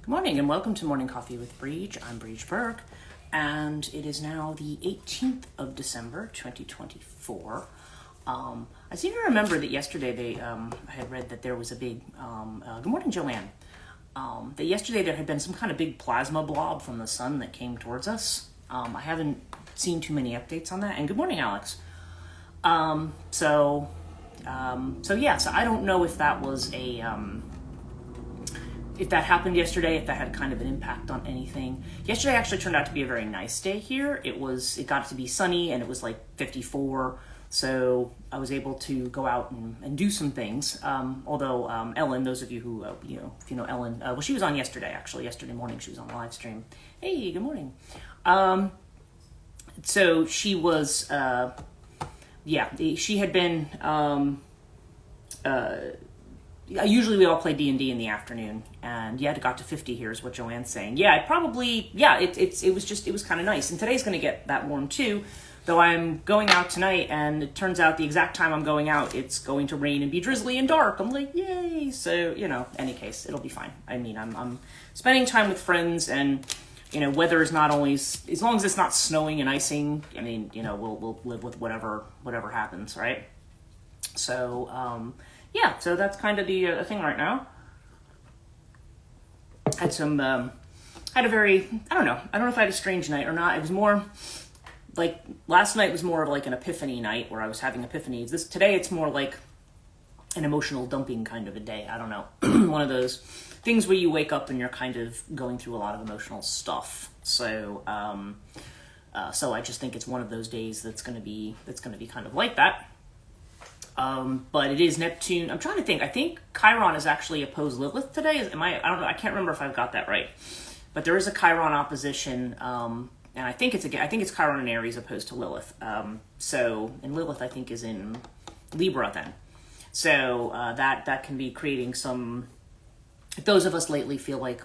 Good morning and welcome to Morning Coffee with Brigid. I'm Brigid Burke, and it is now the 18th of December, 2024. I seem to remember that yesterday I had read that there was a big, good morning, Joanne, that yesterday there had been some kind of big plasma blob from the sun that came towards us. I haven't seen too many updates on that, and good morning, Alex. So I don't know if that was if that happened yesterday, if that had kind of an impact on anything. Yesterday actually turned out to be a very nice day here. It got to be sunny and it was like 54. So I was able to go out and do some things. Although Ellen, those of you who, if you know Ellen, well, she was on yesterday, actually. Yesterday morning, she was on the live stream. Hey, good morning. So she was, she had been, usually we all play D&D in the afternoon, and it got to 50 here is what Joanne's saying. Yeah, it was kind of nice. And today's going to get that warm too, though I'm going out tonight, and it turns out the exact time I'm going out, it's going to rain and be drizzly and dark. I'm like, yay! So, any case, it'll be fine. I mean, I'm spending time with friends, and, weather is not always, as long as it's not snowing and icing, I mean, we'll live with whatever happens, right? So, so that's kind of the thing right now. Had a very, I don't know if I had a strange night or not. It was more like, last night was more of like an epiphany night where I was having epiphanies. Today it's more like an emotional dumping kind of a day. I don't know. One of those things where you wake up and you're kind of going through a lot of emotional stuff. So I just think it's one of those days that's going to be kind of like that. But it is Neptune. I'm trying to think. I think Chiron is actually opposed Lilith today. I don't know. I can't remember if I've got that right. But there is a Chiron opposition, and I think it's Chiron in Aries opposed to Lilith. And Lilith I think is in Libra then. So that can be creating some. If those of us lately feel like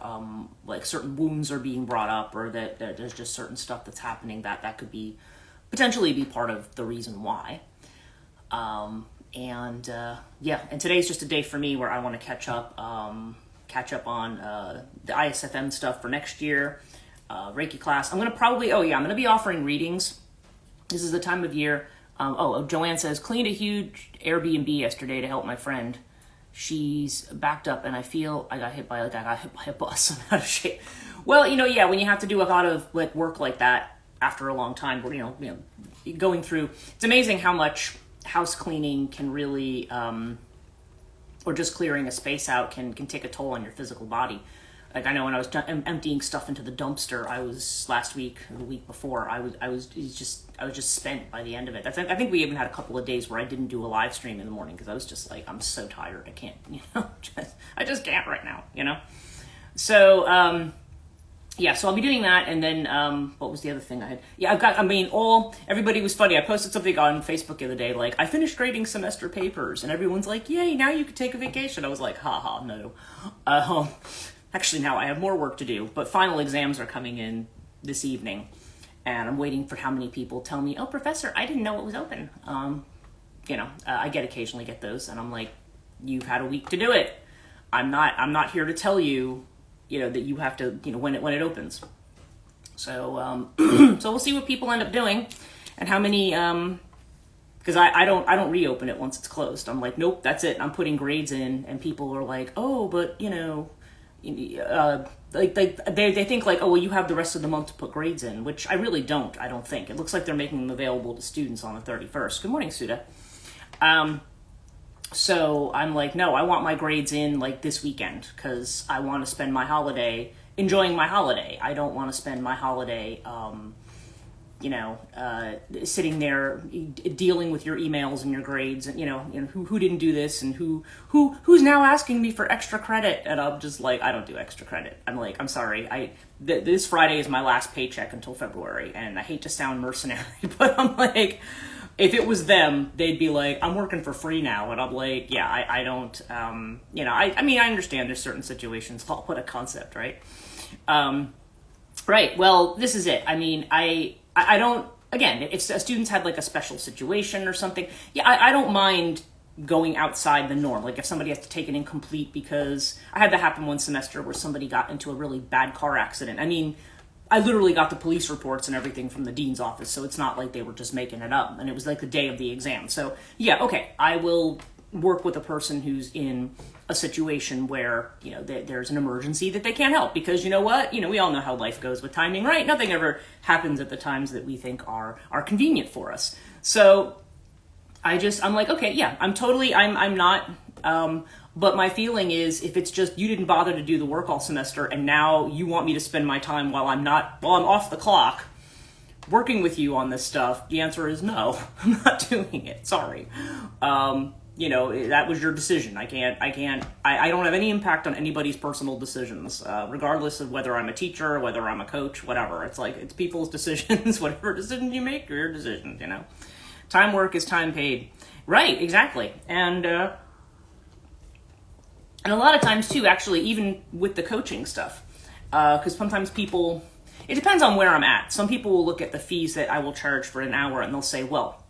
certain wounds are being brought up, or that there's just certain stuff that's happening, that could be potentially be part of the reason why. And today's just a day for me where I want to catch up on the ISFM stuff for next year, Reiki class. I'm going to be offering readings. This is the time of year. Joanne says, cleaned a huge Airbnb yesterday to help my friend. She's backed up and I feel I got hit by a bus. I'm out of shape. Well, when you have to do a lot of work like that after a long time, going through, it's amazing how much house cleaning can really, or just clearing a space out can take a toll on your physical body. Like I know when I was emptying stuff into the dumpster, I was last week or the week before, I was just spent by the end of it. I think we even had a couple of days where I didn't do a live stream in the morning because I was just like, I'm so tired. I can't, I just can't right now, So, so I'll be doing that, and then, what was the other thing I had? Yeah, everybody was funny. I posted something on Facebook the other day, like, I finished grading semester papers, and everyone's like, yay, now you can take a vacation. I was like, haha, no. Actually, now I have more work to do, but final exams are coming in this evening, and I'm waiting for how many people tell me, oh, professor, I didn't know it was open. I occasionally get those, and I'm like, you've had a week to do it. I'm not here to tell you, that you have to, when it opens. So, so we'll see what people end up doing and how many, because I don't reopen it once it's closed. I'm like, nope, that's it. I'm putting grades in, and people are like, oh, but they think like, oh, well, you have the rest of the month to put grades in, which I really don't. I don't think. It looks like they're making them available to students on the 31st. Good morning, Suda. So I'm like, no, I want my grades in this weekend because I want to spend my holiday enjoying my holiday. I don't want to spend my holiday, sitting there dealing with your emails and your grades and, who didn't do this and who's now asking me for extra credit. And I'm just like, I don't do extra credit. I'm like, I'm sorry. This Friday is my last paycheck until February. And I hate to sound mercenary, but I'm like, if it was them, they'd be like, I'm working for free now. And I'm like, yeah, I don't, I mean, I understand there's certain situations. What a concept, right? Right. Well, this is it. I mean, I don't, again, if students had a special situation or something, yeah, I don't mind going outside the norm. Like if somebody has to take an incomplete, because I had that happen one semester where somebody got into a really bad car accident. I mean, I literally got the police reports and everything from the dean's office, so it's not like they were just making it up. And it was like the day of the exam. So yeah, okay, I will work with a person who's in a situation where, you know, there's an emergency that they can't help, because you know what? You know, we all know how life goes with timing, right? Nothing ever happens at the times that we think are convenient for us. So I'm like, okay, yeah, I'm not, but my feeling is, if it's just, you didn't bother to do the work all semester and now you want me to spend my time while I'm off the clock working with you on this stuff, the answer is no, I'm not doing it. Sorry. You know, that was your decision. I don't have any impact on anybody's personal decisions, regardless of whether I'm a teacher, whether I'm a coach, whatever. It's like, it's people's decisions. Whatever decisions you make are your decisions, you know. Time work is time paid. Right, exactly. And a lot of times too, actually, even with the coaching stuff, because sometimes people, it depends on where I'm at. Some people will look at the fees that I will charge for an hour and they'll say, well,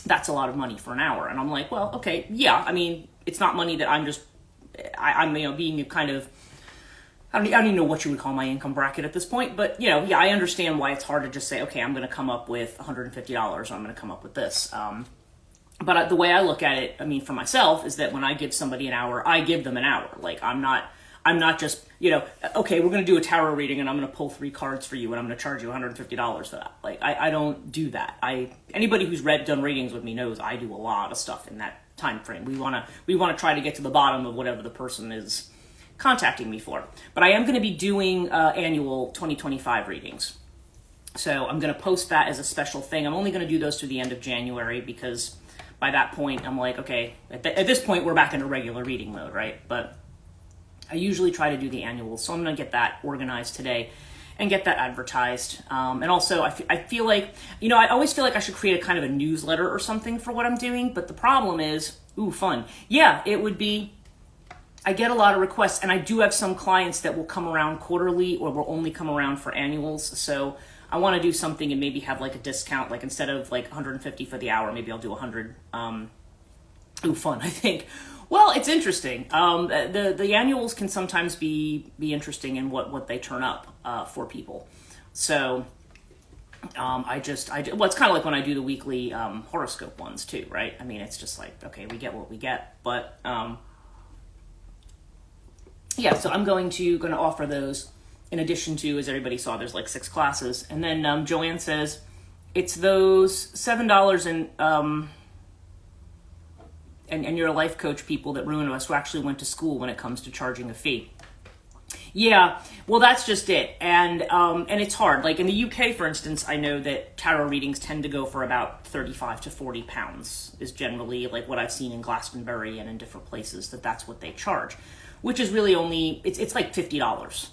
that's a lot of money for an hour. And I'm like, well, okay, yeah. I mean, it's not money that I'm you know, being kind of, I don't even know what you would call my income bracket at this point, but you know, yeah, I understand why it's hard to just say, okay, I'm going to come up with $150 or I'm going to come up with this. But the way I look at it, I mean, for myself, is that when I give somebody an hour, I give them an hour. Like I'm not just, you know, okay, we're going to do a tarot reading and I'm going to pull 3 cards for you and I'm going to charge you $150 for that. Like I don't do that. Anybody who's done readings with me knows I do a lot of stuff in that time frame. We want to try to get to the bottom of whatever the person is contacting me for. But I am going to be doing annual 2025 readings. So I'm going to post that as a special thing. I'm only going to do those through the end of January, because by that point I'm like, okay, at this point we're back into regular reading mode, right? But I usually try to do the annuals, so I'm going to get that organized today and get that advertised. And also, I feel like, you know, I always feel like I should create a kind of a newsletter or something for what I'm doing, but the problem is, fun. Yeah, it would be, I get a lot of requests, and I do have some clients that will come around quarterly or will only come around for annuals, so I want to do something and maybe have like a discount, like instead of like $150 for the hour, maybe I'll do $100. Fun, I think. Well, it's interesting. The annuals can sometimes be interesting in what they turn up for people. So well, it's kind of like when I do the weekly horoscope ones too, right? I mean, it's just like, okay, we get what we get. But yeah, so I'm going to offer those in addition to, as everybody saw, there's like 6 classes. And then Joanne says it's those $7 and you're a life coach people that ruin us, who actually went to school when it comes to charging a fee. Yeah, well, that's just it. And it's hard. Like in the UK, for instance, I know that tarot readings tend to go for about 35 to 40 pounds is generally like what I've seen in Glastonbury and in different places, that's what they charge, which is really only, it's like $50.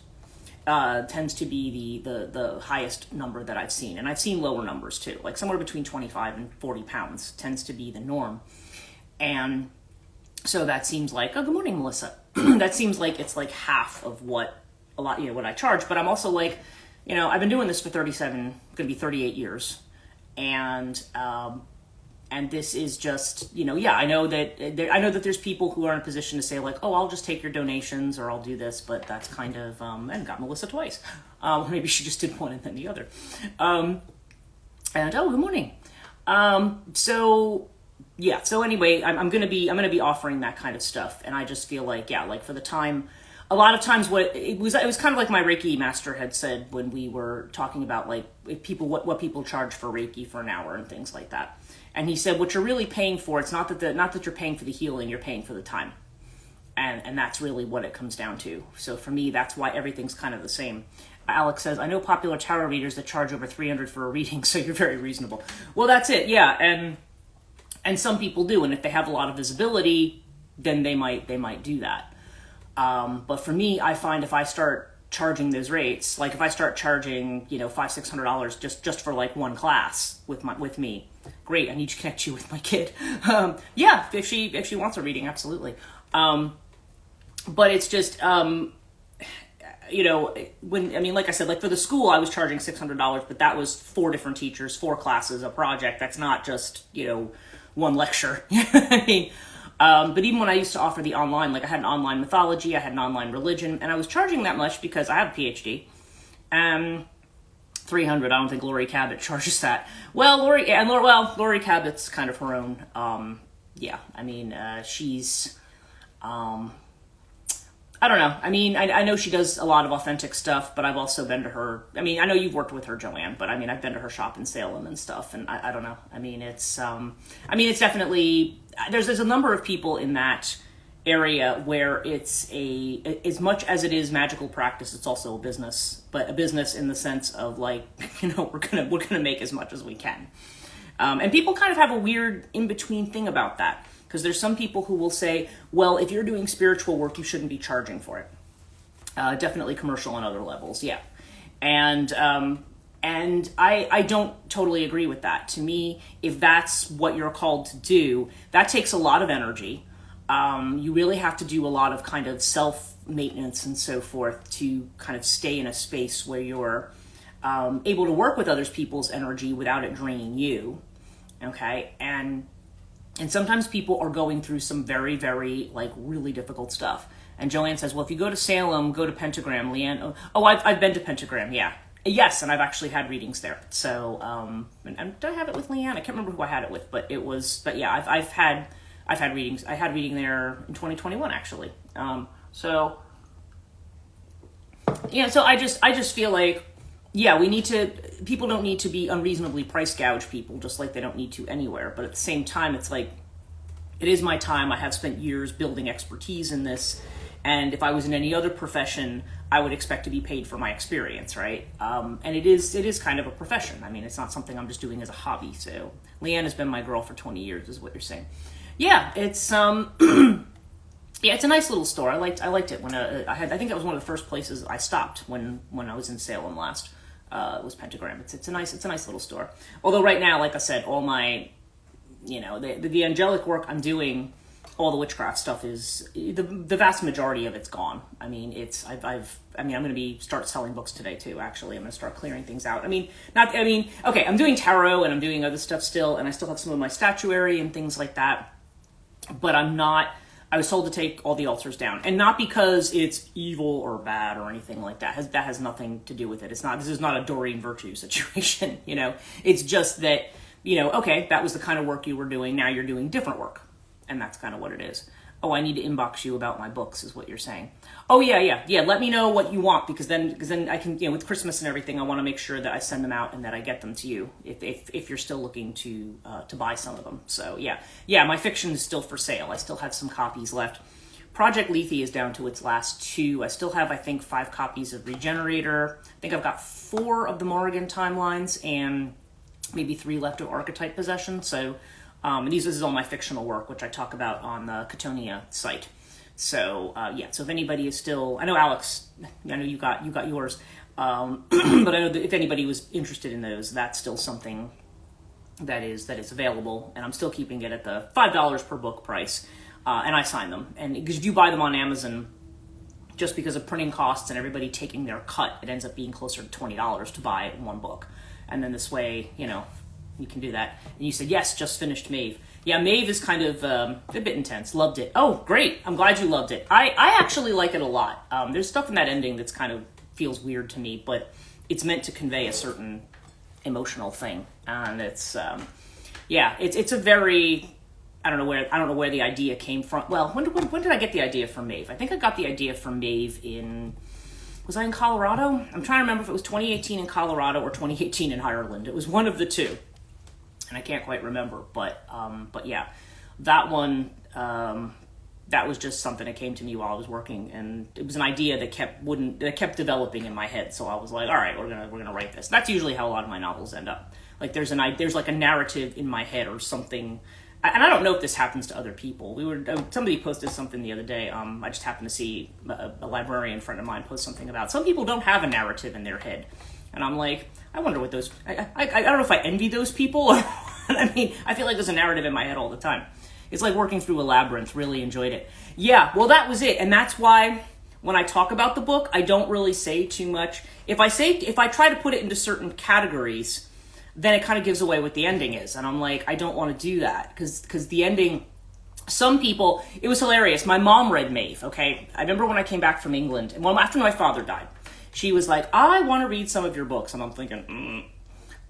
Tends to be the highest number that I've seen. And I've seen lower numbers too, like somewhere between 25 and 40 pounds tends to be the norm. And so that seems like, oh, good morning, Melissa. That seems like it's like half of what what I charge. But I'm also like, you know, I've been doing this for going to be 38 years. And this is just, you know, yeah, I know that there's people who are in a position to say like, oh, I'll just take your donations or I'll do this. But that's kind of, and got Melissa twice. Maybe she just did one and then the other. And, oh, good morning. So yeah, so anyway, I'm gonna be offering that kind of stuff, and I just feel like, yeah, like for the time, a lot of times it was kind of like my Reiki master had said when we were talking about like if people what people charge for Reiki for an hour and things like that, and he said what you're really paying for, it's not that you're paying for the healing, you're paying for the time, and that's really what it comes down to. So for me, that's why everything's kind of the same. Alex says, I know popular tarot readers that charge over $300 for a reading, so you're very reasonable. Well, that's it, yeah, and some people do, and if they have a lot of visibility, then they might do that. But for me, I find if I start charging those rates, like if I start charging, you know, $500-600 just for like one class with me, great. I need to connect you with my kid. Yeah, if she wants a reading, absolutely. But it's just you know, like I said, like for the school, I was charging $600, but that was 4 different teachers, 4 classes, a project. That's not just, you know, one lecture. I mean, But even when I used to offer the online, like I had an online mythology, I had an online religion, and I was charging that much because I have a PhD. 300. I don't think Lori Cabot charges that. Well, Lori Cabot's kind of her own. Yeah, I mean, she's. I don't know. I mean, I know she does a lot of authentic stuff, but I've also been to her. I mean, I know you've worked with her, Joanne, but I mean, I've been to her shop in Salem and stuff, and I don't know. I mean, it's definitely, there's a number of people in that area where it's as much as it is magical practice, it's also a business, but a business in the sense of like, we're gonna make as much as we can. And people kind of have a weird in-between thing about that. Because there's some people who will say, well, if you're doing spiritual work, you shouldn't be charging for it. Definitely commercial on other levels, yeah. And I don't totally agree with that. To me, if that's what you're called to do, that takes a lot of energy. You really have to do a lot of kind of self-maintenance and so forth to kind of stay in a space where you're able to work with other people's energy without it draining you, okay? And sometimes people are going through some very, very, like, really difficult stuff. And Joanne says, well, if you go to Salem, go to Pentagram. Leanne, I've been to Pentagram, yeah. Yes, and I've actually had readings there. So, and did I have it with Leanne? I can't remember who I had it with, but yeah, I've had readings. I had reading there in 2021, actually. So I just feel like, yeah, people don't need to be unreasonably price gouge people, just like they don't need to anywhere. But at the same time, it's like, it is my time. I have spent years building expertise in this. And if I was in any other profession, I would expect to be paid for my experience, right? And it is kind of a profession. I mean, it's not something I'm just doing as a hobby. So Leanne has been my girl for 20 years, is what you're saying. Yeah, it's yeah, it's a nice little store. I liked it when I think that was one of the first places I stopped when I was in Salem last. It was Pentagram. It's a nice little store. Although right now, like I said, all my, the angelic work I'm doing, all the witchcraft stuff is the vast majority of it's gone. I mean, I'm going to start selling books today too. Actually, I'm going to start clearing things out. Okay, I'm doing tarot and I'm doing other stuff still, and I still have some of my statuary and things like that. But I was told to take all the altars down, and not because it's evil or bad or anything like that. That has nothing to do with it. This is not a Doreen Virtue situation, It's just that, okay, that was the kind of work you were doing. Now you're doing different work, and that's kind of what it is. Oh, I need to inbox you about my books, is what you're saying. Oh, yeah. Let me know what you want, because then I can, with Christmas and everything, I want to make sure that I send them out and that I get them to you if you're still looking to buy some of them. So yeah, my fiction is still for sale. I still have some copies left. Project Lethe is down to its last 2. I still have, I think, 5 copies of Regenerator. I think I've got 4 of the Morrigan timelines and maybe 3 left of Archetype Possession. So. And this is all my fictional work, which I talk about on the Catonia site. So, so if anybody is still, I know Alex, I know you got yours, but I know that if anybody was interested in those, that's still something that is available, and I'm still keeping it at the $5 per book price, and I sign them. And because if you buy them on Amazon, just because of printing costs and everybody taking their cut, it ends up being closer to $20 to buy one book. And then this way, you can do that. And you said, yes, just finished Maeve. Yeah, Maeve is kind of a bit intense. Loved it. Oh, great. I'm glad you loved it. I actually like it a lot. There's stuff in that ending that's kind of feels weird to me, but it's meant to convey a certain emotional thing. And it's, it's a very, I don't know where the idea came from. Well, when did I get the idea from Maeve? I think I got the idea from Maeve was I in Colorado? I'm trying to remember if it was 2018 in Colorado or 2018 in Ireland. It was one of the two. And I can't quite remember, but yeah, that one, that was just something that came to me while I was working, and it was an idea that kept developing in my head. So I was like, all right, we're gonna write this. That's usually how a lot of my novels end up. Like there's like a narrative in my head or something, and I don't know if this happens to other people. Somebody posted something the other day. I just happened to see a librarian friend of mine post something about some people don't have a narrative in their head. And I'm like, I wonder what those, I don't know if I envy those people. Or, I mean, I feel like there's a narrative in my head all the time. It's like working through a labyrinth. Really enjoyed it. Yeah, well, that was it. And that's why when I talk about the book, I don't really say too much. If I try to put it into certain categories, then it kind of gives away what the ending is. And I'm like, I don't want to do that because the ending, some people, it was hilarious. My mom read Maeve, okay? I remember when I came back from England, and after my father died, she was like, I want to read some of your books. And I'm thinking,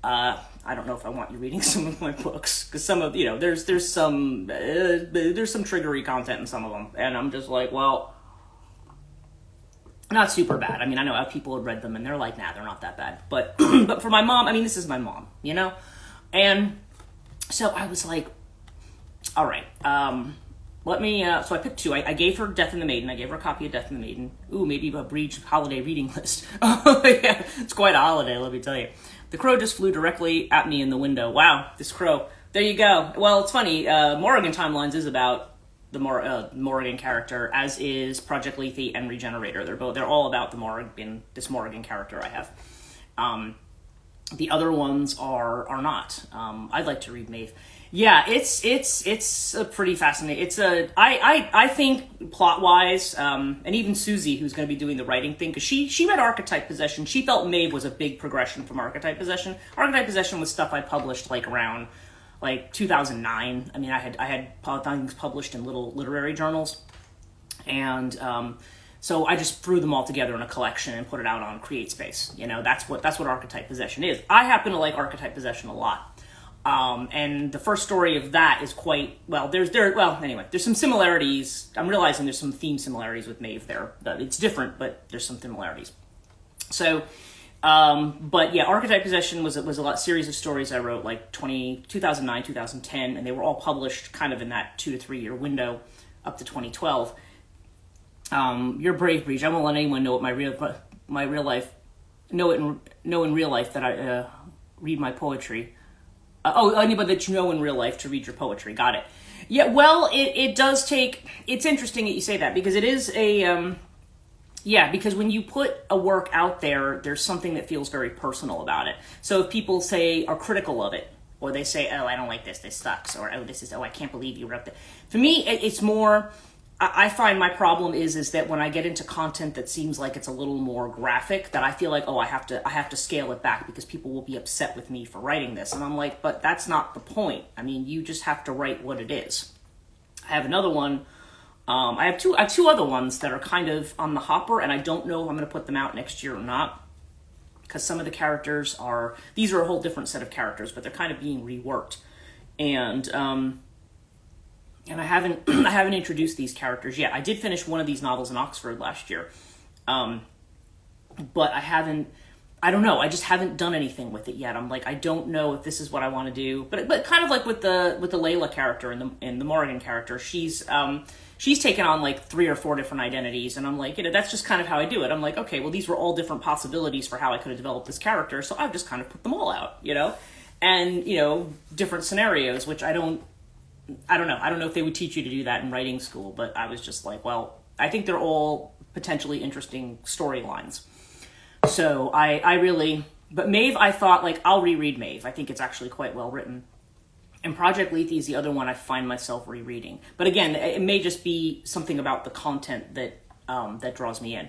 I don't know if I want you reading some of my books, because some of, there's some triggery content in some of them. And I'm just like, well, not super bad. I mean, I know how people have read them and they're like, nah, they're not that bad. But, but for my mom, I mean, this is my mom, And so I was like, all right, let me, so I picked two. I gave her Death in the Maiden. I gave her a copy of Death in the Maiden. Ooh, maybe a Brigid holiday reading list. Oh, yeah, it's quite a holiday, let me tell you. The crow just flew directly at me in the window. Wow, this crow. There you go. Well, it's funny. Morrigan Timelines is about the Morrigan character, as is Project Lethe and Regenerator. They're all about this Morrigan character I have. The other ones are not. I'd like to read Maeve. Yeah, it's a pretty fascinating. I think plot wise, and even Susie, who's going to be doing the writing thing, because she read Archetype Possession. She felt Maeve was a big progression from Archetype Possession. Archetype Possession was stuff I published around 2009. I mean, I had things published in little literary journals, and so I just threw them all together in a collection and put it out on CreateSpace. That's what Archetype Possession is. I happen to like Archetype Possession a lot. And the first story of that is quite, there's some similarities. I'm realizing there's some theme similarities with Maeve there. It's different, but there's some similarities. So, but yeah, Archetype Possession was a series of stories I wrote 2009, 2010, and they were all published kind of in that 2 to 3 year window up to 2012. You're brave, Brigid. I won't let anyone know what my real life, know in real life that I read my poetry. Anybody that you know in real life to read your poetry. Got it. Yeah, well, it does take... It's interesting that you say that, because it is a... because when you put a work out there, there's something that feels very personal about it. So if people are critical of it, or they say, oh, I don't like this sucks, or I can't believe you wrote that. For me, it's more... I find my problem is that when I get into content that seems like it's a little more graphic, that I feel like, I have to scale it back because people will be upset with me for writing this. And I'm like, but that's not the point. I mean, you just have to write what it is. I have another one. I have two other ones that are kind of on the hopper, and I don't know if I'm going to put them out next year or not, because some of the characters these are a whole different set of characters, but they're kind of being reworked. And I haven't introduced these characters yet. I did finish one of these novels in Oxford last year, but I don't know. I just haven't done anything with it yet. I'm like, I don't know if this is what I want to do. But kind of like with the Layla character and the Morrigan character, she's taken on 3 or 4 different identities, and I'm like, that's just kind of how I do it. I'm like, okay, well, these were all different possibilities for how I could have developed this character, so I've just kind of put them all out, and different scenarios, which I don't know. I don't know if they would teach you to do that in writing school, but I was just like, well, I think they're all potentially interesting storylines. So but Maeve, I thought, I'll reread Maeve. I think it's actually quite well written. And Project Lethe is the other one I find myself rereading. But again, it may just be something about the content that draws me in.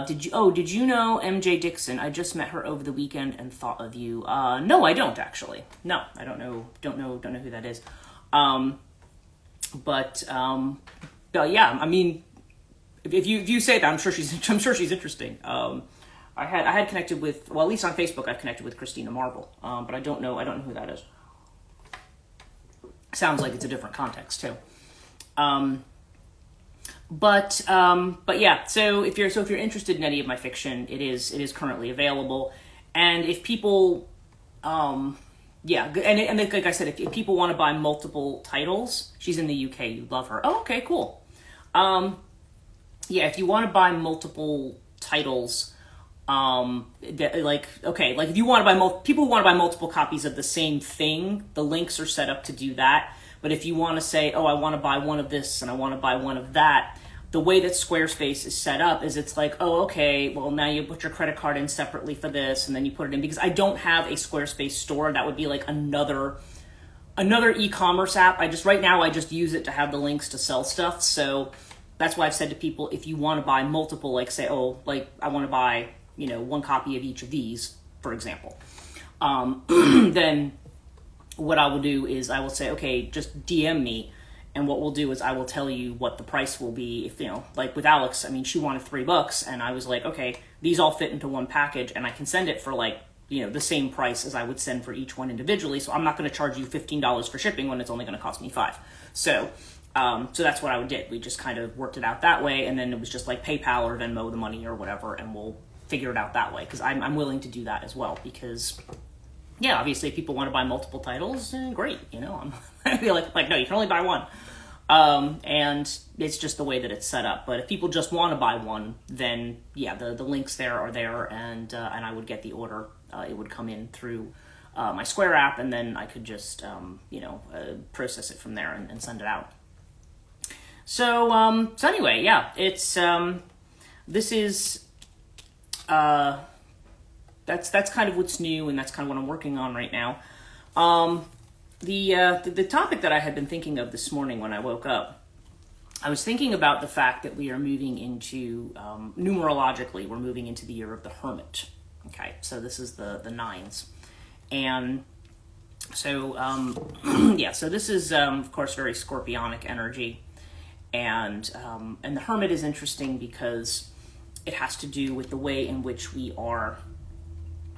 Did you know MJ Dixon? I just met her over the weekend and thought of you. No, I don't actually. No, I don't know who that is. But yeah, I mean, if you say that, I'm sure she's interesting. I had connected with, well, at least on Facebook, I've connected with Christina Marvel, but I don't know who that is. Sounds like it's a different context too. But yeah, so if you're interested in any of my fiction, it is currently available, and if people, yeah, and like I said, if people want to buy multiple titles, she's in the UK. You'd love her. Oh, okay, cool. Yeah, if you want to buy multiple titles, if you want to buy people who want to buy multiple copies of the same thing, the links are set up to do that. But if you want to say, oh, I want to buy one of this and I want to buy one of that, the way that Squarespace is set up is it's like, oh, okay, well, now you put your credit card in separately for this, and then you put it in, because I don't have a Squarespace store. That would be like another e-commerce app. Right now I just use it to have the links to sell stuff. So that's why I've said to people, if you want to buy multiple, I want to buy, one copy of each of these, for example, then what I will do is I will say, okay, just DM me, And what we'll do is I will tell you what the price will be. If, like with Alex, I mean, she wanted $3 and I was like, okay, these all fit into one package and I can send it for like, the same price as I would send for each one individually. So I'm not going to charge you $15 for shipping when it's only going to cost me $5. So that's what I did. We just kind of worked it out that way. And then it was just like PayPal or Venmo the money or whatever. And we'll figure it out that way. Cause I'm willing to do that as well because obviously if people want to buy multiple titles, great. I'm I feel like, no, you can only buy one. And it's just the way that it's set up. But if people just want to buy one, then the links there are there, and I would get the order. It would come in through my Square app, and then I could just process it from there and send it out. So anyway, it's this is that's kind of what's new, and that's kind of what I'm working on right now. The topic that I had been thinking of this morning when I woke up, I was thinking about the fact that we are moving into, numerologically, we're moving into the year of the Hermit. Okay, so this is the 9s. And so, so this is, of course, very scorpionic energy. And the Hermit is interesting because it has to do with the way in which we are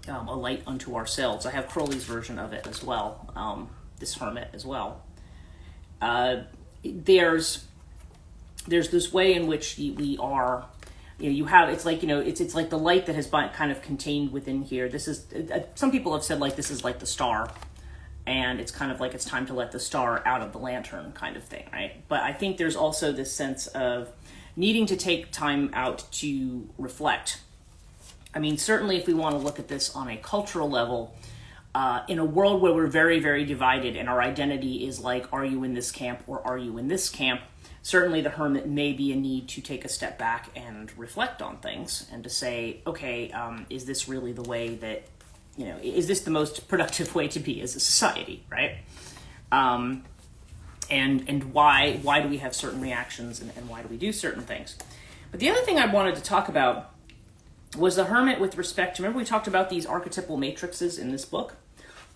a light unto ourselves. I have Crowley's version of it as well. This Hermit as well. There's this way in which we are, you have, it's like, it's like the light that has been kind of contained within here. This is, some people have said like this is like the star, and it's kind of like it's time to let the star out of the lantern kind of thing, right? But I think there's also this sense of needing to take time out to reflect. I mean, certainly if we want to look at this on a cultural level, in a world where we're very, very divided and our identity is like, are you in this camp or are you in this camp? Certainly the Hermit may be a need to take a step back and reflect on things and to say, okay, is this really the way that, is this the most productive way to be as a society, right? And why do we have certain reactions and why do we do certain things? But the other thing I wanted to talk about was the Hermit with respect to, remember we talked about these archetypal matrices in this book?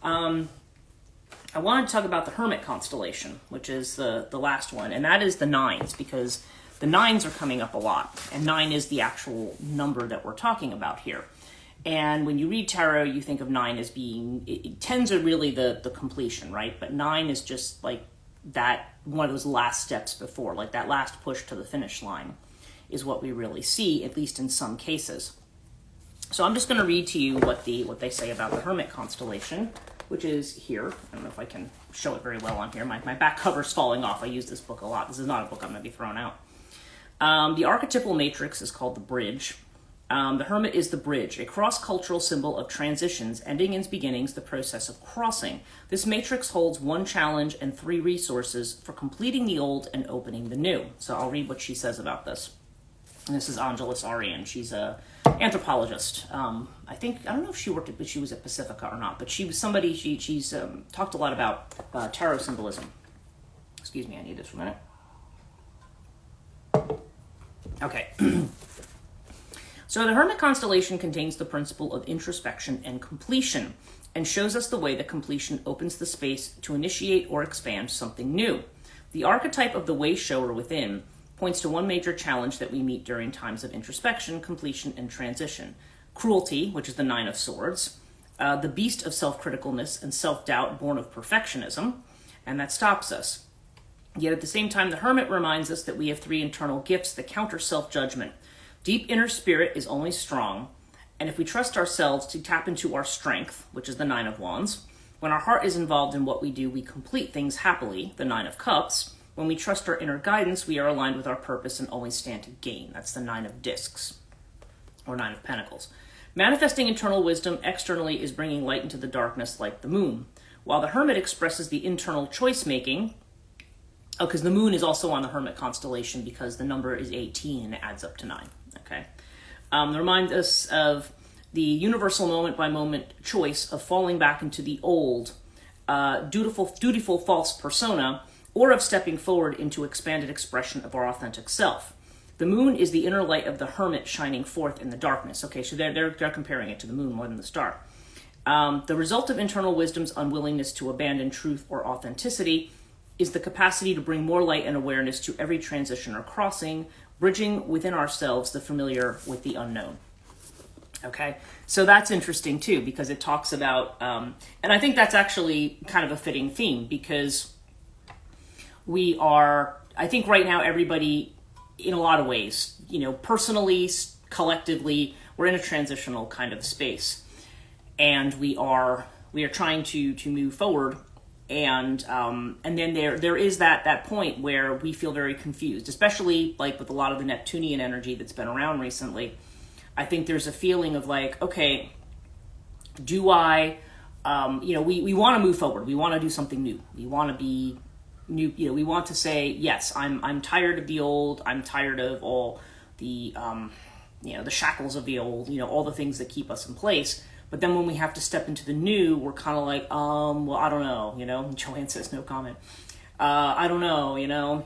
I wanted to talk about the Hermit constellation, which is the last one, and that is the 9s, because the 9s are coming up a lot, and 9 is the actual number that we're talking about here. And when you read tarot, you think of 9 as being, 10s are really the completion, right? But 9 is just like that, one of those last steps before, like that last push to the finish line is what we really see, at least in some cases. So I'm just going to read to you what they say about the Hermit constellation, which is here. I don't know if I can show it very well on here. My back cover's falling off. I use this book a lot. This is not a book I'm going to be throwing out. The archetypal matrix is called the bridge. The Hermit is the bridge, a cross-cultural symbol of transitions, ending in beginnings, the process of crossing. This matrix holds 1 challenge and 3 resources for completing the old and opening the new. So I'll read what she says about this. And this is Angelis Arian. She's a anthropologist. I don't know if she was at Pacifica or not, but she was somebody, she's talked a lot about tarot symbolism. Excuse me, I need this for a minute. Okay. So the Hermit constellation contains the principle of introspection and completion, and shows us the way that completion opens the space to initiate or expand something new. The archetype of the way shower within points to one major challenge that we meet during times of introspection, completion, and transition. Cruelty, which is the 9 of Swords, the beast of self-criticalness and self-doubt born of perfectionism, and that stops us. Yet at the same time, the Hermit reminds us that we have 3 internal gifts that counter self-judgment. Deep inner spirit is only strong, and if we trust ourselves to tap into our strength, which is the 9 of Wands, when our heart is involved in what we do, we complete things happily, the 9 of Cups. When we trust our inner guidance, we are aligned with our purpose and always stand to gain. That's the 9 of Discs, or 9 of Pentacles. Manifesting internal wisdom externally is bringing light into the darkness like the moon. While the Hermit expresses the internal choice-making, because the moon is also on the Hermit constellation because the number is 18 and it adds up to 9. Okay, it reminds us of the universal moment-by-moment choice of falling back into the old, dutiful false persona, or of stepping forward into expanded expression of our authentic self. The moon is the inner light of the Hermit shining forth in the darkness. Okay, so they're comparing it to the moon more than the star. The result of internal wisdom's unwillingness to abandon truth or authenticity is the capacity to bring more light and awareness to every transition or crossing, bridging within ourselves the familiar with the unknown. Okay, so that's interesting too, because it talks about, and I think that's actually kind of a fitting theme, because we are, I think right now everybody, in a lot of ways, personally, collectively, we're in a transitional kind of space, and we are trying to move forward, and then there is that point where we feel very confused, especially like with a lot of the Neptunian energy that's been around recently. I think there's a feeling of like, okay, do I, we want to move forward. We want to do something new. We want to be new. We want to say, yes, I'm tired of the old. I'm tired of all the, the shackles of the old, all the things that keep us in place. But then when we have to step into the new, we're kind of like, well, I don't know, Joanne says no comment. I don't know,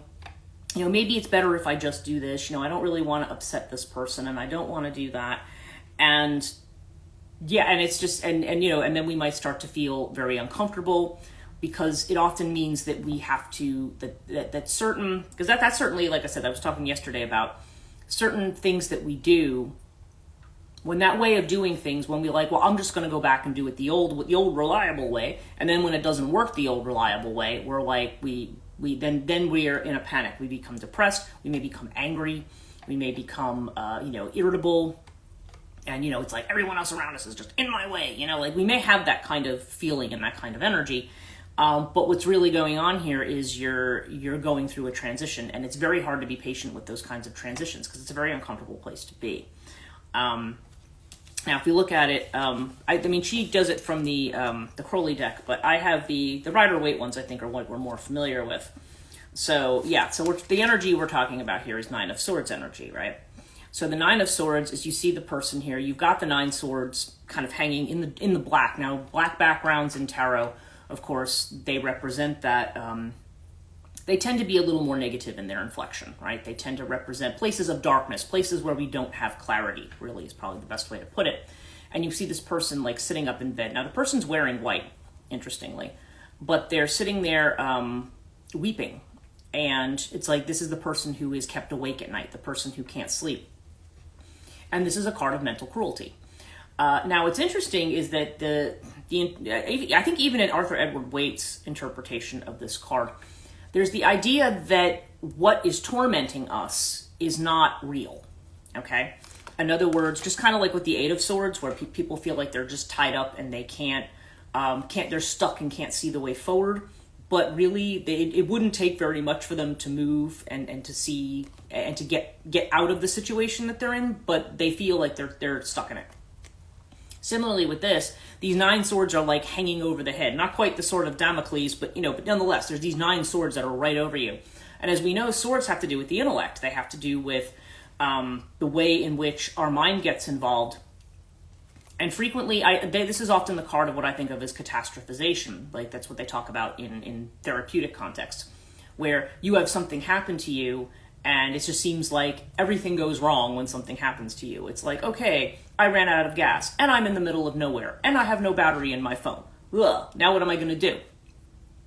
maybe it's better if I just do this. I don't really want to upset this person, and I don't want to do that. And yeah, and it's just, and then we might start to feel very uncomfortable, because it often means that we have to, that certain, because that's certainly, like I said, I was talking yesterday about certain things that we do, when that way of doing things, when we like, well, I'm just going to go back and do it the old reliable way. And then when it doesn't work the old reliable way, we're like, then we are in a panic. We become depressed. We may become angry. We may become, irritable. And, it's like everyone else around us is just in my way. Like we may have that kind of feeling and that kind of energy. But what's really going on here is you're going through a transition, and it's very hard to be patient with those kinds of transitions, because it's a very uncomfortable place to be. Now, if you look at it, I mean, she does it from the Crowley deck, but I have the Rider-Waite ones, I think, are what we're more familiar with. So, yeah, so the energy we're talking about here is Nine of Swords energy, right? So the Nine of Swords, as you see the person here, you've got the 9 swords kind of hanging in the black. Now, black backgrounds in tarot, of course, they represent that, they tend to be a little more negative in their inflection, right? They tend to represent places of darkness, places where we don't have clarity, really is probably the best way to put it. And you see this person like sitting up in bed. Now the person's wearing white, interestingly, but they're sitting there weeping. And it's like, this is the person who is kept awake at night, the person who can't sleep. And this is a card of mental cruelty. Now what's interesting is that I think even in Arthur Edward Waite's interpretation of this card, there's the idea that what is tormenting us is not real, okay? In other words, just kind of like with the 8 of Swords, where people feel like they're just tied up and they can't, they're stuck and can't see the way forward. But really, it wouldn't take very much for them to move and to see and to get out of the situation that they're in, but they feel like they're stuck in it. Similarly with this, these 9 swords are like hanging over the head. Not quite the sword of Damocles, but but nonetheless, there's these 9 swords that are right over you. And as we know, swords have to do with the intellect. They have to do with the way in which our mind gets involved. And frequently, this is often the card of what I think of as catastrophization. Like that's what they talk about in therapeutic context, where you have something happen to you, and it just seems like everything goes wrong when something happens to you. It's like, okay, I ran out of gas, and I'm in the middle of nowhere, and I have no battery in my phone. Ugh, now what am I going to do?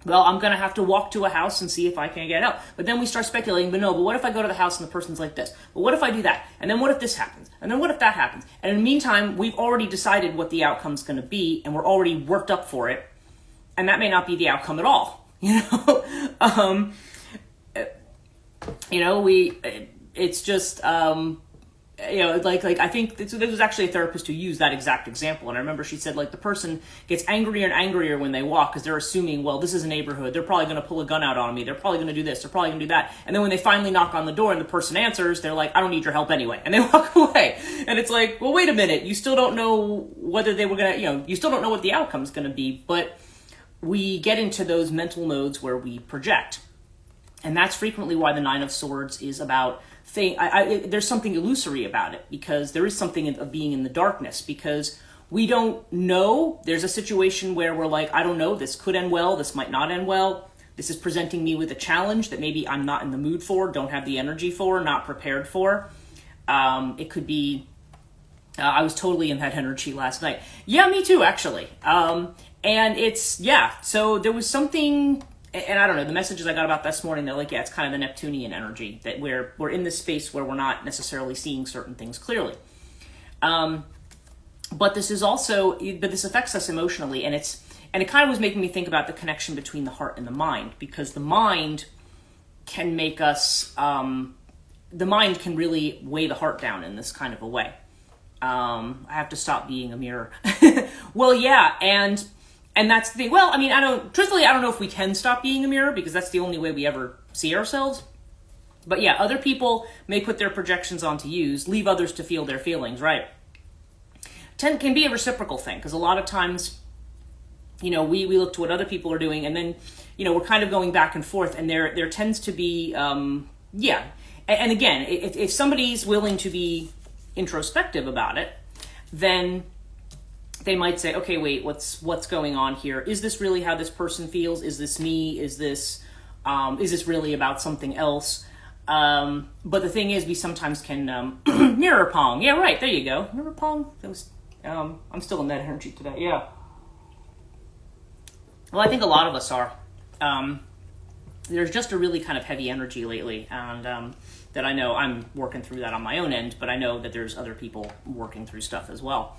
Well, I'm going to have to walk to a house and see if I can get out. But then we start speculating, but what if I go to the house and the person's like this? But what if I do that? And then what if this happens? And then what if that happens? And in the meantime, we've already decided what the outcome's going to be, and we're already worked up for it. And that may not be the outcome at all. It's just, I think there was actually a therapist who used that exact example. And I remember she said, like, the person gets angrier and angrier when they walk because they're assuming, well, this is a neighborhood. They're probably going to pull a gun out on me. They're probably going to do this. They're probably going to do that. And then when they finally knock on the door and the person answers, they're like, I don't need your help anyway. And they walk away. And it's like, well, wait a minute. You still don't know whether they were going to, you still don't know what the outcome's going to be. But we get into those mental modes where we project. And that's frequently why the Nine of Swords is about there's something illusory about it, because there is something of being in the darkness, because we don't know. There's a situation where we're like, I don't know, this could end well, this might not end well. This is presenting me with a challenge that maybe I'm not in the mood for, don't have the energy for, not prepared for. It could be, I was totally in that energy last night. Yeah, me too, actually. And it's, so there was something, and I don't know, the messages I got about this morning, they're like, yeah, it's kind of the Neptunian energy, that we're in this space where we're not necessarily seeing certain things clearly. But this affects us emotionally, and it kind of was making me think about the connection between the heart and the mind, because the mind can make us, the mind can really weigh the heart down in this kind of a way. I have to stop being a mirror. Well, yeah, and that's the thing. Well, I mean, I don't know if we can stop being a mirror, because that's the only way we ever see ourselves. But yeah, other people may put their projections onto you, leave others to feel their feelings, right? Can be a reciprocal thing, because a lot of times, we look to what other people are doing, and then, we're kind of going back and forth, and there tends to be, And again, if somebody's willing to be introspective about it, then they might say, okay, wait, what's going on here? Is this really how this person feels? Is this me? Is this really about something else? But the thing is, we sometimes can mirror pong. Yeah, right. There you go. Mirror pong. That was. I'm still in that energy today. Yeah. Well, I think a lot of us are. There's just a really kind of heavy energy lately, and that I know I'm working through that on my own end, but I know that there's other people working through stuff as well.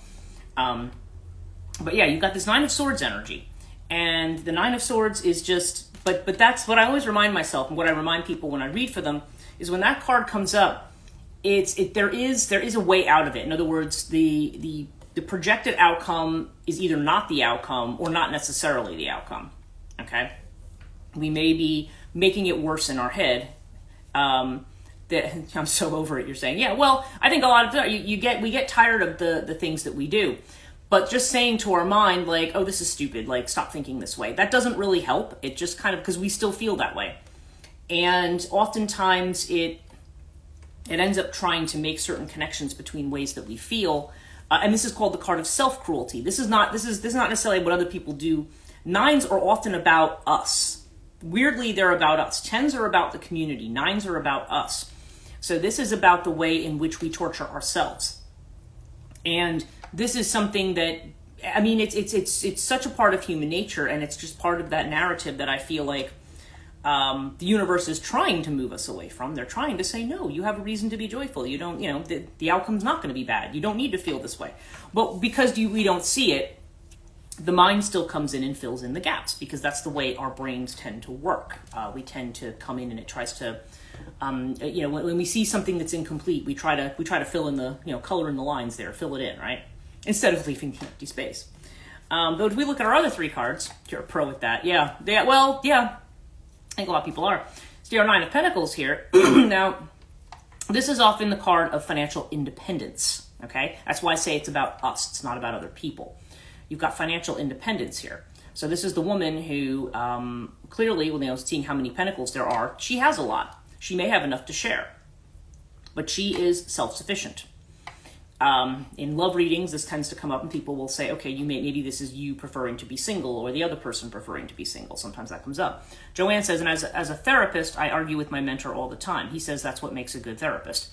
But yeah, you've got this Nine of Swords energy, and the Nine of Swords is just, but that's what I always remind myself, and what I remind people when I read for them, is when that card comes up, there is a way out of it. In other words, the projected outcome is either not the outcome or not necessarily the outcome. Okay, we may be making it worse in our head. I'm so over it. You're saying, yeah. Well, I think a lot of we get tired of the things that we do, but just saying to our mind like, oh, this is stupid. Like, stop thinking this way. That doesn't really help. It just kind of, because we still feel that way, and oftentimes it ends up trying to make certain connections between ways that we feel. And this is called the card of self-cruelty. This is not necessarily what other people do. Nines are often about us. Weirdly, they're about us. Tens are about the community. Nines are about us. So this is about the way in which we torture ourselves. And this is something that, I mean, it's such a part of human nature, and it's just part of that narrative that I feel like the universe is trying to move us away from. They're trying to say, no, you have a reason to be joyful. You don't, the outcome's not going to be bad. You don't need to feel this way. But because we don't see it, the mind still comes in and fills in the gaps, because that's the way our brains tend to work. We tend to come in and it tries to, when we see something that's incomplete, we try to fill in the, color in the lines there, fill it in, right? Instead of leaving empty space. But if we look at our other three cards, you're a pro with that. Yeah. I think a lot of people are. So our Nine of Pentacles here. Now, this is often the card of financial independence, okay? That's why I say it's about us. It's not about other people. You've got financial independence here. So this is the woman who clearly, seeing how many pentacles there are, she has a lot. She may have enough to share, but she is self-sufficient. In love readings, this tends to come up and people will say, okay, maybe this is you preferring to be single or the other person preferring to be single. Sometimes that comes up. Joanne says, and as a therapist, I argue with my mentor all the time. He says that's what makes a good therapist.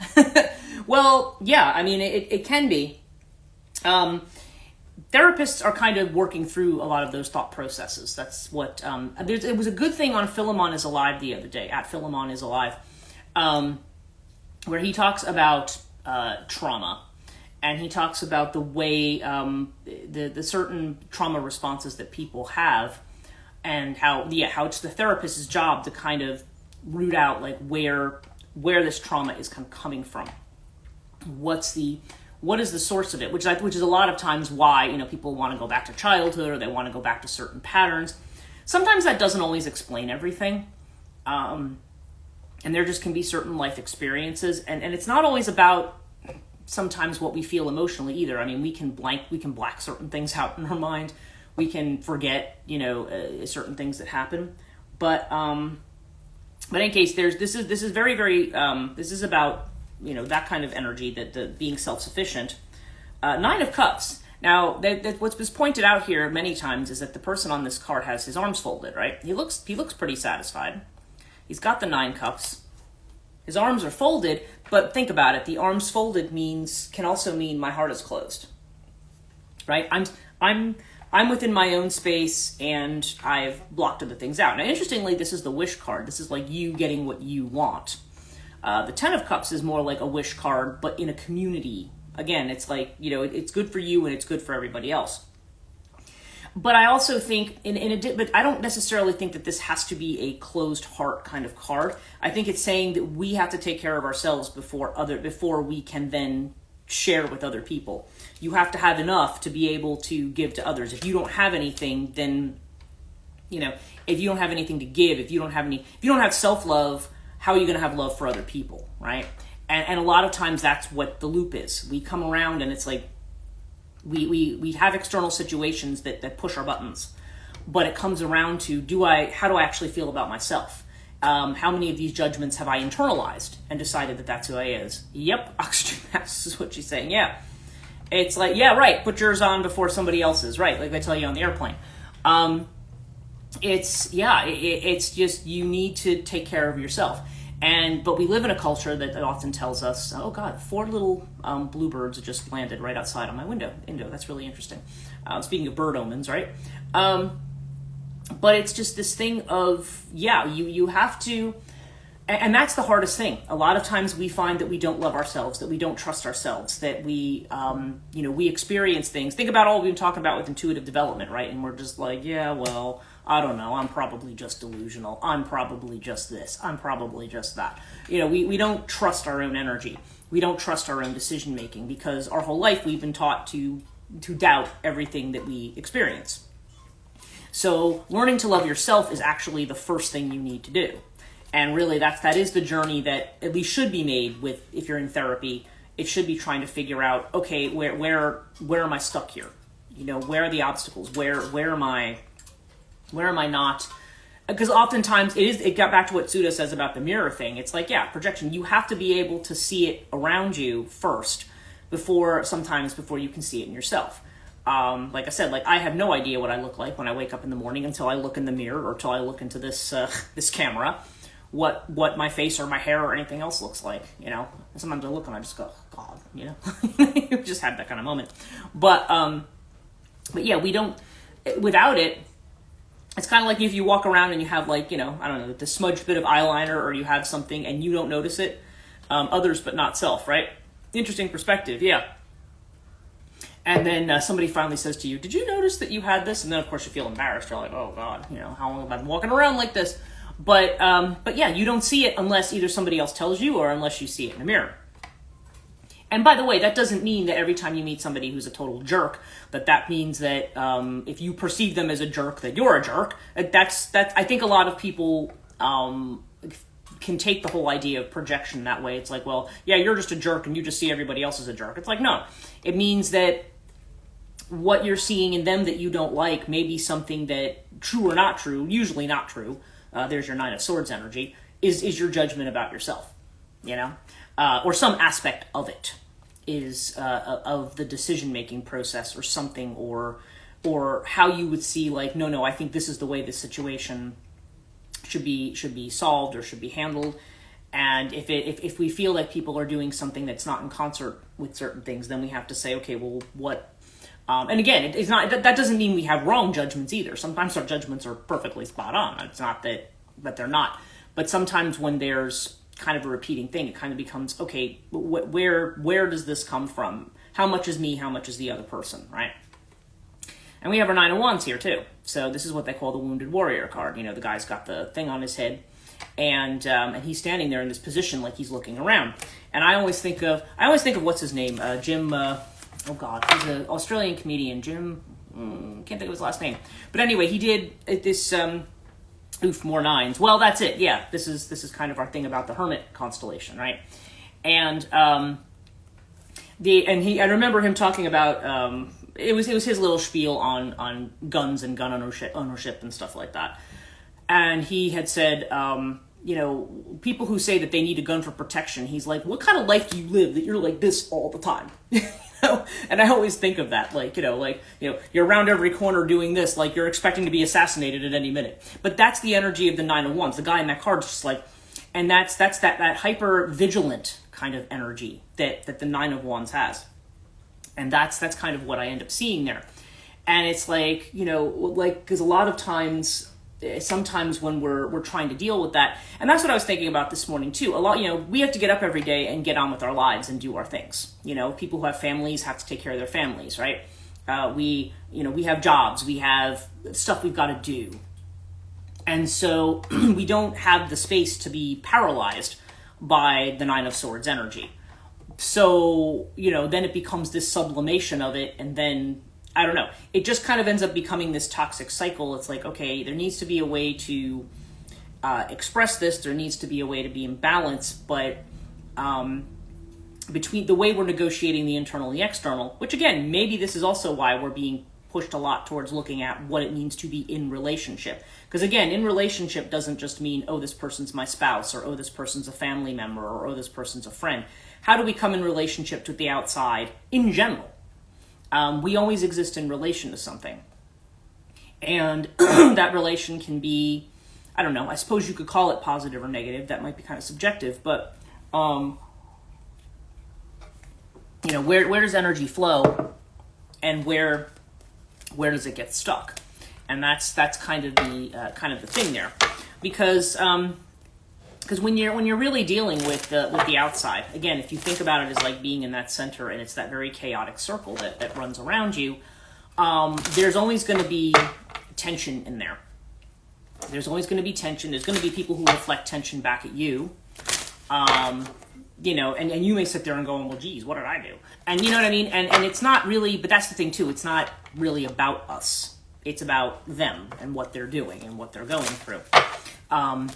Well, yeah, I mean, it can be. Therapists are kind of working through a lot of those thought processes. That's what, it was a good thing on Philemon is Alive the other day, at Philemon is Alive, where he talks about trauma. And he talks about the way, the certain trauma responses that people have, and how it's the therapist's job to kind of root out like where this trauma is coming from. What is the source of it? Which is a lot of times why, people want to go back to childhood, or they want to go back to certain patterns. Sometimes that doesn't always explain everything. And there just can be certain life experiences, and it's not always about sometimes what we feel emotionally either. I mean, we can black certain things out in our mind. We can forget, certain things that happen. But in any case, this is very, very, this is about, that kind of energy, that the being self-sufficient. Nine of Cups. Now, what's been pointed out here many times is that the person on this card has his arms folded, right? He looks pretty satisfied. He's got the 9 cups. His arms are folded, but think about it. The arms folded can also mean my heart is closed, right? I'm I'm within my own space and I've blocked other things out. Now, interestingly, this is the wish card. This is like you getting what you want. The Ten of Cups is more like a wish card, but in a community. Again, it's like, you know, it's good for you and it's good for everybody else. But I also think, but I don't necessarily think that this has to be a closed heart kind of card. I think it's saying that we have to take care of ourselves before we can then share with other people. You have to have enough to be able to give to others. If you don't have anything, then, you know, if you don't have anything to give, if you don't have self-love, how are you going to have love for other people, right? And a lot of times that's what the loop is. We come around and it's like, we have external situations that push our buttons, but it comes around to how do I actually feel about myself? How many of these judgments have I internalized and decided that that's who I is? Yep, oxygen mask is what she's saying. Yeah, it's like, yeah, right. Put yours on before somebody else's, right? Like they tell you on the airplane. It's just you need to take care of yourself. But we live in a culture that often tells us, oh God, 4 little bluebirds just landed right outside on my window. That's really interesting. Speaking of bird omens, right? But it's just this thing of, you have to, and that's the hardest thing. A lot of times we find that we don't love ourselves, that we don't trust ourselves, that we experience things. Think about all we've been talking about with intuitive development, right? And we're just like, yeah, well, I don't know. I'm probably just delusional. I'm probably just this. I'm probably just that. We don't trust our own energy. We don't trust our own decision making because our whole life we've been taught to doubt everything that we experience. So learning to love yourself is actually the first thing you need to do. And really that is the journey that at least should be made with, if you're in therapy, it should be trying to figure out, okay, where am I stuck here? Where are the obstacles? Where am I not? Because oftentimes it got back to what Sudha says about the mirror thing. It's like, projection. You have to be able to see it around you first before you can see it in yourself. Like I said, I have no idea what I look like when I wake up in the morning until I look in the mirror or until I look into this camera, what my face or my hair or anything else looks like, And sometimes I look and I just go, God, you just had that kind of moment. But yeah, we don't, without it, it's kind of like if you walk around and you have I don't know, the smudged bit of eyeliner or you have something and you don't notice it, others but not self, right? Interesting perspective, yeah. And then somebody finally says to you, did you notice that you had this? And then of course you feel embarrassed. You're like, oh God, how long have I been walking around like this? But yeah, you don't see it unless either somebody else tells you or unless you see it in the mirror. And by the way, that doesn't mean that every time you meet somebody who's a total jerk, that means that if you perceive them as a jerk, that you're a jerk. That's I think a lot of people can take the whole idea of projection that way. It's like, well, yeah, you're just a jerk and you just see everybody else as a jerk. It's like, no. It means that what you're seeing in them that you don't like may be something that, true or not true, usually not true, there's your Nine of Swords energy, is your judgment about yourself, or some aspect of it is of the decision-making process or something, or how you would see no, I think this is the way this situation should be solved or should be handled. And if we feel like people are doing something that's not in concert with certain things, then we have to say, okay, well, what? And again, it's not that doesn't mean we have wrong judgments either. Sometimes our judgments are perfectly spot on. It's not that they're not. But sometimes when there's kind of a repeating thing, it kind of becomes, okay, where does this come from? How much is me? How much is the other person, right? And we have our Nine of Wands here too. So this is what they call the Wounded Warrior card. The guy's got the thing on his head, and he's standing there in this position like he's looking around. And I always think of what's his name, Jim. Oh God, he's an Australian comedian, Jim. Can't think of his last name. But anyway, he did this. More nines. Well, that's it. Yeah, this is kind of our thing about the Hermit constellation, right? And I remember him talking about it was his little spiel on guns and gun ownership and stuff like that. And he had said, people who say that they need a gun for protection, he's like, what kind of life do you live that you're like this all the time? And I always think of that, you're around every corner doing this, like you're expecting to be assassinated at any minute. But that's the energy of the Nine of Wands. The guy in that card's just like, and that's that hyper vigilant kind of energy that the Nine of Wands has. And that's kind of what I end up seeing there. And it's like, because a lot of times, sometimes when we're trying to deal with that, and that's what I was thinking about this morning too. A lot, we have to get up every day and get on with our lives and do our things. People who have families have to take care of their families, right? We have jobs, we have stuff we've got to do. And so we don't have the space to be paralyzed by the Nine of Swords energy. So, then it becomes this sublimation of it, and then I don't know. It just kind of ends up becoming this toxic cycle. It's like, okay, there needs to be a way to express this. There needs to be a way to be in balance. But between the way we're negotiating the internal and the external, which again, maybe this is also why we're being pushed a lot towards looking at what it means to be in relationship. Because again, in relationship doesn't just mean, oh, this person's my spouse, or oh, this person's a family member, or oh, this person's a friend. How do we come in relationship with the outside in general? We always exist in relation to something. And that relation can be, I don't know, I suppose you could call it positive or negative. That might be kind of subjective, but, where does energy flow, and where does it get stuck? And that's kind of the thing there, because when you're really dealing with the outside, again, if you think about it as like being in that center, and it's that very chaotic circle that runs around you, there's always going to be tension in there. There's always going to be tension. There's going to be people who reflect tension back at you. And you may sit there and go, well, geez, what did I do? And you know what I mean? And it's not really, but that's the thing too, it's not really about us. It's about them and what they're doing and what they're going through. And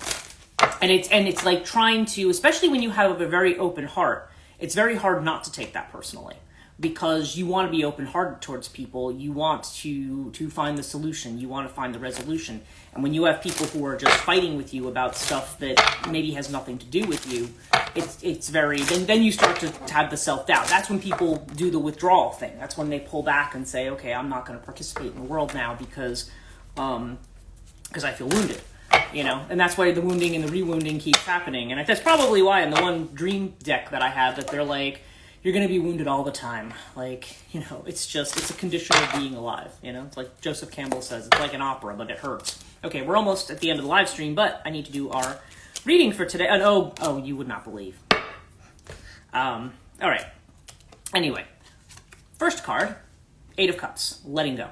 it's like trying to, especially when you have a very open heart, it's very hard not to take that personally, because you want to be open-hearted towards people. You want to find the solution. You want to find the resolution. And when you have people who are just fighting with you about stuff that maybe has nothing to do with you, it's very, then you start to have the self-doubt. That's when people do the withdrawal thing. That's when they pull back and say, okay, I'm not going to participate in the world now because I feel wounded. And that's why the wounding and the rewounding keeps happening. And that's probably why in the one dream deck that I have, that they're like, you're going to be wounded all the time. Like, it's a condition of being alive. It's like Joseph Campbell says, it's like an opera, but it hurts. Okay, we're almost at the end of the live stream, but I need to do our reading for today. And oh, you would not believe. All right. Anyway, first card, Eight of Cups, letting go.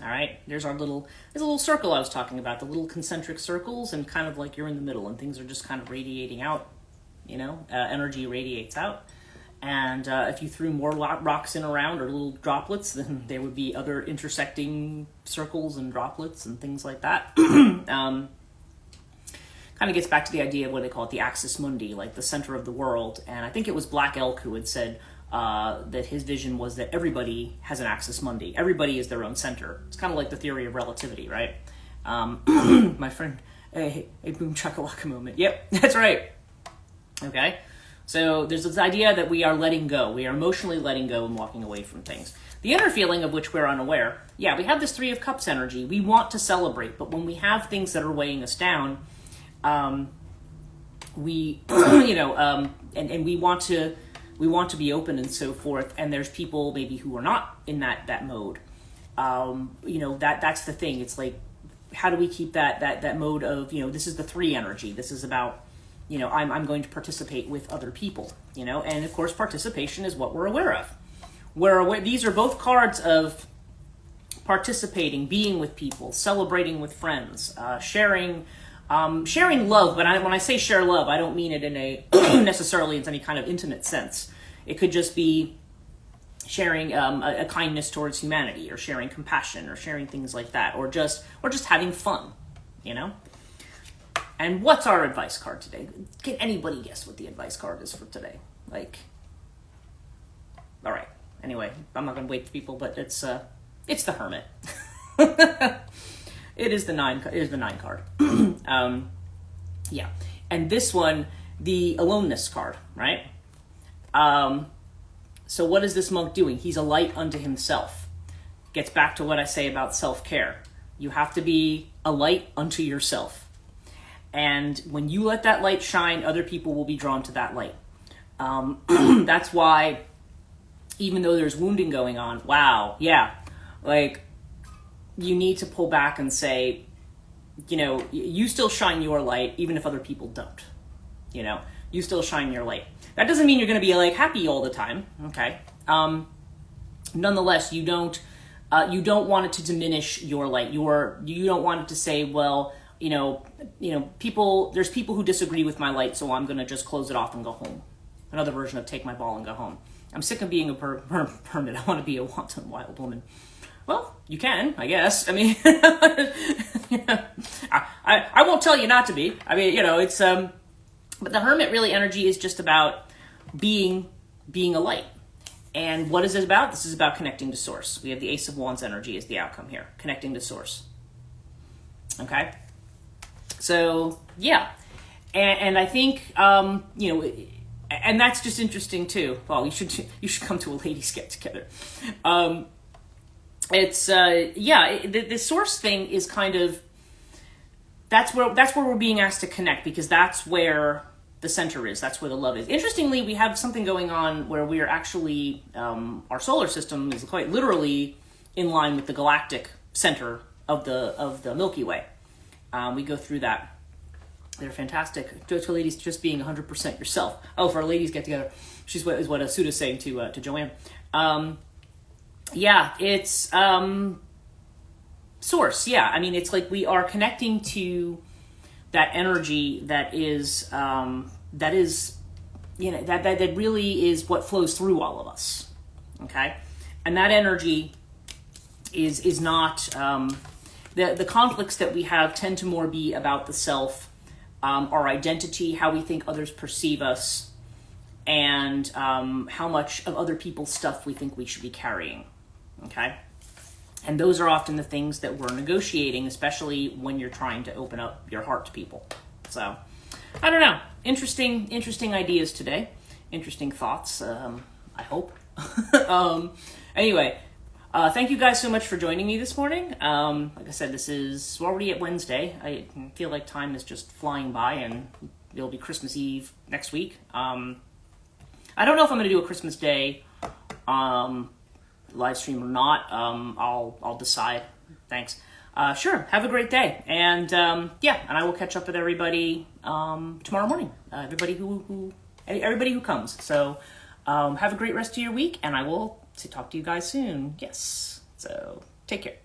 All right, there's a little circle I was talking about, the little concentric circles, and kind of like you're in the middle and things are just kind of radiating out, energy radiates out. And if you threw more rocks in around, or little droplets, then there would be other intersecting circles and droplets and things like that. Kind of gets back to the idea of what they call it, the axis mundi, like the center of the world. And I think it was Black Elk who had said that his vision was that everybody has an axis mundi. Everybody is their own center. It's kind of like the theory of relativity, right? My friend, hey, boom chakalaka moment. Yep, that's right. Okay. So there's this idea that we are letting go. We are emotionally letting go and walking away from things. The inner feeling of which we're unaware. Yeah, we have this Three of Cups energy. We want to celebrate, but when we have things that are weighing us down, we, and we want to be open and so forth. And there's people maybe who are not in that mode. That's the thing. It's like, how do we keep that mode of, this is the three energy. This is about, I'm going to participate with other people, and of course participation is what we're aware of. These are both cards of participating, being with people, celebrating with friends, sharing love. But when I say share love, I don't mean it in a necessarily in any kind of intimate sense. It could just be sharing a kindness towards humanity, or sharing compassion, or sharing things like that, or just having fun, And what's our advice card today? Can anybody guess what the advice card is for today? All right. Anyway, I'm not going to wait for people, but it's the Hermit. It is the 9. It is the 9 card. Yeah. And this one, the aloneness card, right? So what is this monk doing? He's a light unto himself. Gets back to what I say about self-care. You have to be a light unto yourself. And when you let that light shine, other people will be drawn to that light. That's why, even though there's wounding going on, wow, yeah, you need to pull back and say, you know, you still shine your light, even if other people don't. You know, you still shine your light. That doesn't mean you're going to be like happy all the time. Okay. Nonetheless, you don't want it to diminish your light. You don't want it to say, well, you know, there's people who disagree with my light, so I'm going to just close it off and go home. Another version of take my ball and go home. I'm sick of being a hermit. I want to be a wanton wild woman. Well, you can, I guess. I mean, I won't tell you not to be. I mean, you know, it's, but the hermit really energy is just about being a light. And what is it about? This is about connecting to source. We have the Ace of Wands energy as the outcome here, connecting to source. Okay? So, yeah. And I think, you know, and that's just interesting too. Well, you should come to a ladies get together. It's the source thing is kind of, that's where we're being asked to connect, because that's where the center is. That's where the love is. Interestingly, we have something going on where we are actually, our solar system is quite literally in line with the galactic center of the Milky Way. We go through that. They're fantastic. To ladies, just being 100% yourself. Oh, for our ladies get together, is what Asuda's saying to Joanne. Yeah, it's source. Yeah, I mean, it's like we are connecting to that energy that is, you know, that really is what flows through all of us. Okay, and that energy is not the conflicts that we have tend to more be about the self, our identity, how we think others perceive us, and how much of other people's stuff we think we should be carrying. Okay, and those are often the things that we're negotiating, especially when you're trying to open up your heart to people. So, I don't know. Interesting ideas today. Interesting thoughts. I hope. Anyway, thank you guys so much for joining me this morning. Like I said, we're already at Wednesday. I feel like time is just flying by, and it'll be Christmas Eve next week. I don't know if I'm going to do a Christmas Day live stream or not. I'll decide. Thanks. Sure. Have a great day. And yeah, and I will catch up with everybody tomorrow morning. Everybody who comes. So have a great rest of your week, and I will talk to you guys soon. Yes. So take care.